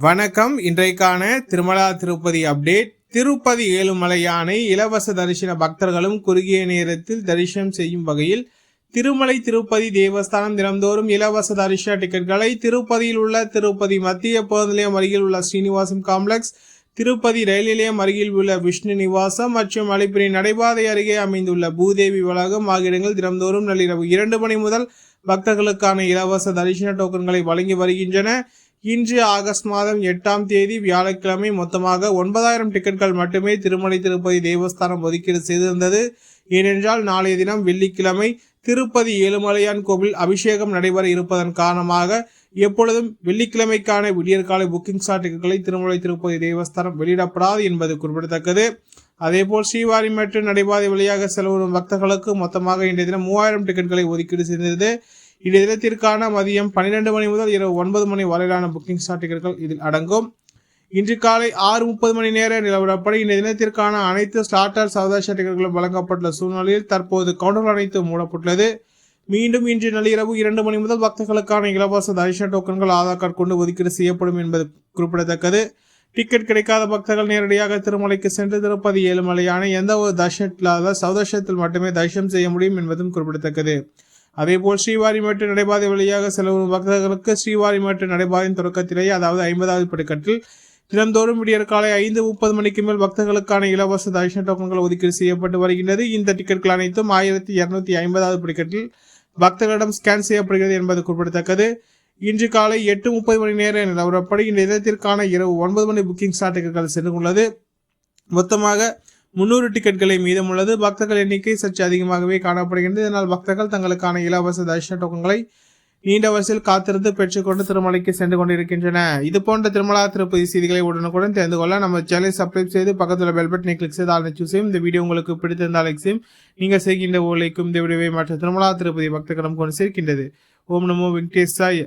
வணக்கம். இன்றைக்கான திருமலா திருப்பதி அப்டேட். திருப்பதி ஏழுமலை யானை இலவச தரிசன பக்தர்களும் குறுகிய நேரத்தில் தரிசனம் செய்யும் வகையில் திருமலை திருப்பதி தேவஸ்தானம் தினந்தோறும் இலவச தரிசன டிக்கெட்களை திருப்பதியில் உள்ள திருப்பதி மத்திய பேருந்து நிலையம் அருகில் உள்ள ஸ்ரீனிவாசம் காம்ப்ளெக்ஸ், திருப்பதி ரயில் நிலையம் அருகில் உள்ள விஷ்ணு நிவாசம் மற்றும் அலிப்பிரி நடைபாதை அருகே அமைந்துள்ள பூதேவி வளாகம் ஆகிய இடங்கள் தினந்தோறும் நள்ளிரவு 2 மணி முதல் பக்தர்களுக்கான இலவச தரிசன டோக்கன்களை வழங்கி வருகின்றன. இன்று ஆகஸ்ட் மாதம் 8ஆம் தேதி வியாழக்கிழமை மொத்தமாக 9000 டிக்கெட்கள் மட்டுமே திருமலை திருப்பதி தேவஸ்தானம் ஒதுக்கீடு செய்திருந்தது. ஏனென்றால் நாளைய தினம் வெள்ளிக்கிழமை திருப்பதி ஏழுமலையான் கோவில் அபிஷேகம் நடைபெற இருப்பதன் காரணமாக எப்பொழுதும் வெள்ளிக்கிழமைக்கான விடியற்காலை புக்கிங் ஸ்லாட் டிக்கெட்களை திருமலை திருப்பதி தேவஸ்தானம் வெளியிடப்படாது என்பது குறிப்பிடத்தக்கது. அதேபோல் ஸ்ரீவாரி மற்றும் நடைபாதை வழியாக செலவரும் பக்தர்களுக்கு மொத்தமாக இன்றைய தினம் 3000 டிக்கெட்களை ஒதுக்கீடு செய்தது. இன்றைய தினத்திற்கான மதியம் 12 மணி முதல் இரவு 9 மணி வரையிலான புக்கிங் ஸ்லாட் டிக்கெட்கள் இதில் அடங்கும். இன்று காலை 6:30 மணி நேர நிலவரப்படி இன்றைய தினத்திற்கான அனைத்து ஸ்லாட்டர் சவகாச டிக்கெட்களும் வழங்கப்பட்டுள்ள சூழ்நிலையில் தற்போது கவுண்டர்கள் அனைத்தும் மூடப்பட்டுள்ளது. மீண்டும் இன்று நள்ளிரவு 2 மணி முதல் பக்தர்களுக்கான இலவச தரிசன டோக்கன்கள் ஆதார் கார்டு கொண்டு ஒதுக்கீடு செய்யப்படும் என்பது குறிப்பிடத்தக்கது. டிக்கெட் கிடைக்காத பக்தர்கள் நேரடியாக திருமலைக்கு சென்று திருப்பதி ஏழுமலையான எந்த ஒரு தரிசனம் இல்லாத சவதர்ஷனத்தில் மட்டுமே தரிசனம் செய்ய முடியும் என்பதும் குறிப்பிடத்தக்கது. அதேபோல் ஸ்ரீவாரி மற்றும் நடைபாதை வழியாக செலவரும் பக்தர்களுக்கு ஸ்ரீவாரி மற்றும் நடைபாதையின் தொடக்கத்திலேயே, அதாவது 50வது படிக்கட்டில் தினந்தோறும் விடியற்காலை 5:30 மணிக்கு மேல் பக்தர்களுக்கான இலவச தரிசன டோக்கன்கள் ஒதுக்கீடு செய்யப்பட்டு வருகின்றது. இந்த டிக்கெட்கள் அனைத்தும் 1250வது படிக்கட்டில் பக்தர்களிடம் ஸ்கேன் செய்யப்படுகிறது என்பது குறிப்பிடத்தக்கது. இன்று காலை 8:30 மணி நேர நிலவரப்படி இந்த இடத்திற்கான இரவு 9 மணி புக்கிங் ஸ்லாட் டிக்கெட்கள் சென்றுள்ளது. மொத்தமாக 300 டிக்கெட்களை மீதமுள்ளது. பக்தர்கள் எண்ணிக்கை சற்று அதிகமாகவே காணப்படுகின்றது. இதனால் பக்தர்கள் தங்களுக்கான இலவச தரிசன டோக்கன்களை நீண்ட வரிசையில் காத்திருந்து பெற்றுக்கொண்டு திருமலைக்கு சென்று கொண்டிருக்கின்றன. இது போன்ற திருமலா திருப்பதி செய்திகளை உடனுக்குடன் தெரிந்து கொள்ள நம்ம சேனலை சப்ஸ்கிரைப் செய்து பக்கத்தில் பெல் பட்டனை கிளிக் செய்து ஆல் சூஸ் செய்யும். இந்த வீடியோ உங்களுக்கு பிடித்திருந்தால் லைக் செய்யும். நீங்கள் செய்கின்ற உழைக்கும் இந்த வீடியோவை மற்ற திருமலா திருப்பதி பக்தர்களும் கொண்டு சேர்க்கின்றது. ஓம் நமோ வெங்கடேசாய.